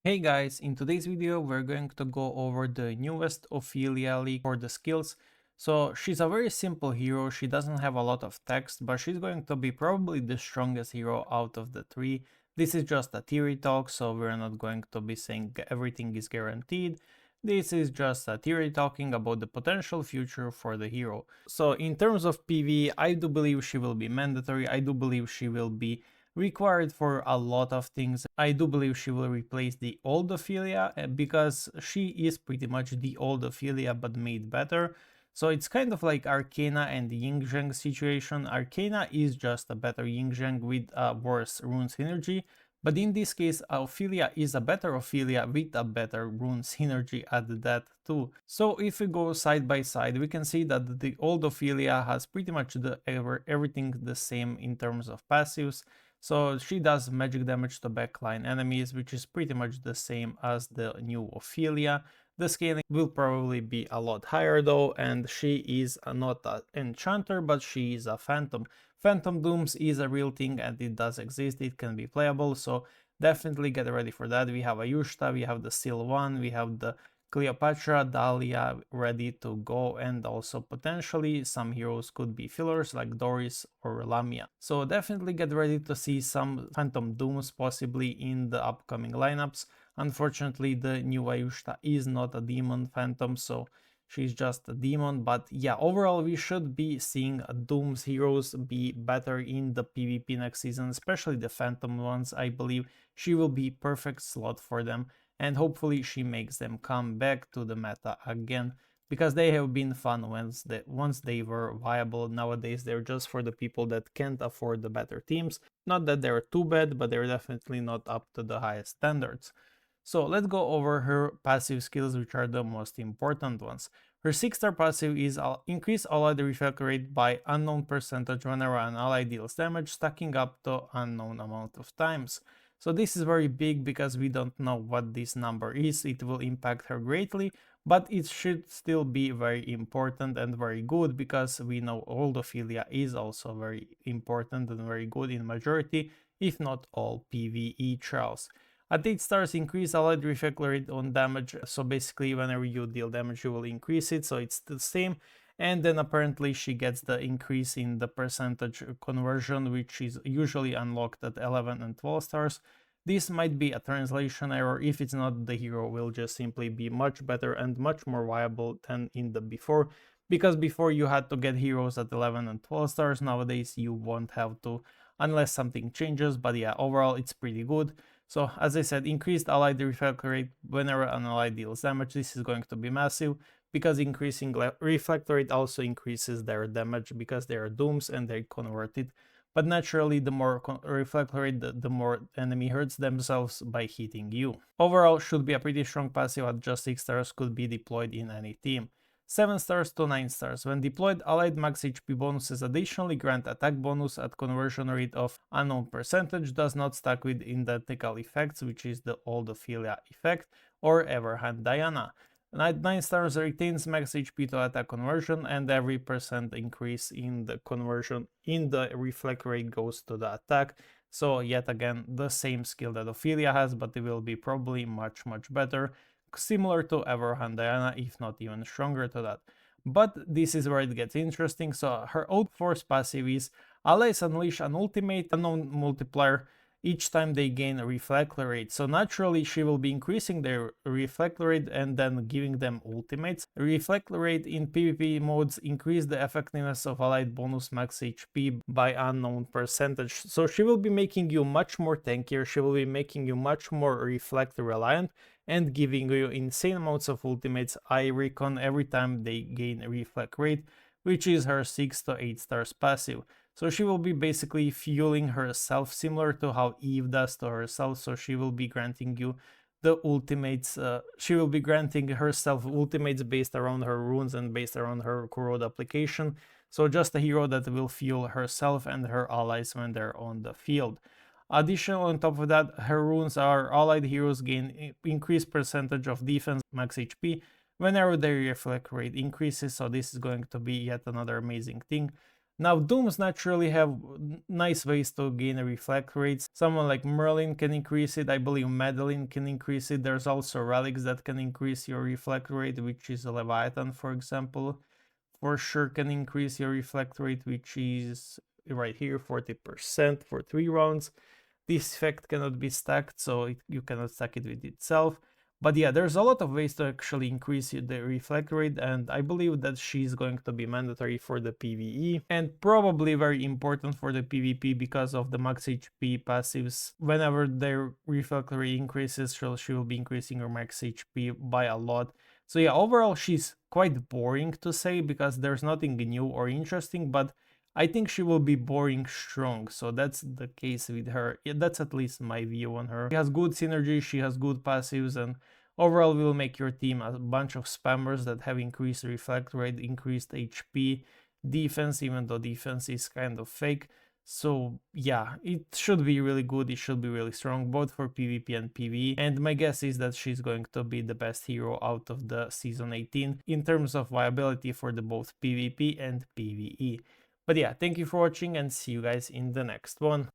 Hey guys, in today's video we're going to go over the newest Ophelia leak for the skills. So she's a very simple hero, she doesn't have a lot of text, but she's going to be probably the strongest hero out of the three. This is just a theory talk, so we're not going to be saying everything is guaranteed. This is just a theory talking about the potential future for the hero. So in terms of PvE, I do believe she will be mandatory, I do believe she will be required for a lot of things. I do believe she will replace the old Ophelia because she is pretty much the old Ophelia but made better. So it's kind of like Arcana and Yin Zheng situation. Arcana is just a better Yin Zheng with a worse rune synergy. But in this case, Ophelia is a better Ophelia with a better rune synergy at that too. So if we go side by side, we can see that the old Ophelia has pretty much everything the same in terms of passives. So she does magic damage to backline enemies, which is pretty much the same as the new Ophelia. The scaling will probably be a lot higher though, and she is not an enchanter, but she is a phantom. Phantom Dooms is a real thing and it does exist, it can be playable, so definitely get ready for that. We have Ayushta, we have the Seal 1, we have the Cleopatra, Dahlia ready to go, and also potentially some heroes could be fillers like Doris or Lamia. So definitely get ready to see some Phantom Dooms possibly in the upcoming lineups. Unfortunately, the new Ayushta is not a demon phantom, so she's just a demon, but yeah, overall we should be seeing Doom's heroes be better in the PvP next season, especially the phantom ones. I believe she will be perfect slot for them, and hopefully she makes them come back to the meta again, because they have been fun once they were viable. Nowadays they're just for the people that can't afford the better teams. Not that they're too bad, but they're definitely not up to the highest standards. So let's go over her passive skills, which are the most important ones. Her 6-star passive is increase allied reflect rate by unknown percentage whenever an ally deals damage, stacking up to unknown amount of times. So this is very big because we don't know what this number is. It will impact her greatly, but it should still be very important and very good because we know old Ophelia is also very important and very good in majority, if not all PvE trials. At 8 stars, increase allied reflect rate on damage, so basically whenever you deal damage you will increase it, so it's the same. And then apparently she gets the increase in the percentage conversion, which is usually unlocked at 11 and 12 stars. This might be a translation error. If it's not, the hero will just simply be much better and much more viable than in the before, because before you had to get heroes at 11 and 12 stars. Nowadays you won't have to unless something changes, but yeah, overall it's pretty good. So as I said, increased allied reflect rate whenever an ally deals damage. This is going to be massive, because increasing reflect rate also increases their damage because they are dooms and they convert it. But naturally, the more reflect rate, the more enemy hurts themselves by hitting you. Overall, should be a pretty strong passive at just 6 stars, could be deployed in any team. 7 stars to 9 stars. When deployed, allied max HP bonuses additionally grant attack bonus at conversion rate of unknown percentage, does not stack with identical effects, which is the old Ophelia effect, or Everhand Diana. 9 stars retains max HP to attack conversion, and every percent increase in the conversion in the reflect rate goes to the attack. So yet again, the same skill that Ophelia has, but it will be probably much better, similar to Everhand Diana, if not even stronger to that. But this is where it gets interesting. So her Outforce passive is allies unleash an ultimate unknown multiplier each time they gain a reflect rate. So naturally she will be increasing their reflect rate and then giving them ultimates. Reflect rate in PvP modes increase the effectiveness of allied bonus max HP by unknown percentage. So she will be making you much more tankier, she will be making you much more reflect reliant, and giving you insane amounts of ultimates, I reckon, every time they gain a reflect rate, which is her 6 to 8 stars passive. So she will be basically fueling herself, similar to how Eve does to herself. So she will be granting you the ultimates. She will be granting herself ultimates based around her runes and based around her corrode application. So just a hero that will fuel herself and her allies when they're on the field. Additional on top of that, her runes are allied heroes gain increased percentage of defense max HP whenever their reflect rate increases. So this is going to be yet another amazing thing. Now, Dooms naturally have nice ways to gain reflect rates. Someone like Merlin can increase it, I believe Madeline can increase it. There's also relics that can increase your reflect rate, which is a Leviathan, for example. For sure can increase your reflect rate, which is right here, 40% for 3 rounds. This effect cannot be stacked, so you cannot stack it with itself. But yeah, there's a lot of ways to actually increase the reflect rate, and I believe that she's going to be mandatory for the PvE, and probably very important for the PvP because of the max HP passives. Whenever their reflect rate increases, she will be increasing her max HP by a lot. So yeah, overall she's quite boring to say because there's nothing new or interesting, but I think she will be boring strong, so that's the case with her. Yeah, that's at least my view on her. She has good synergy, she has good passives, and overall will make your team a bunch of spammers that have increased reflect rate, increased HP, defense, even though defense is kind of fake. So yeah, it should be really good, it should be really strong, both for PvP and PvE, and my guess is that she's going to be the best hero out of the Season 18 in terms of viability for the both PvP and PvE. But yeah, thank you for watching and see you guys in the next one.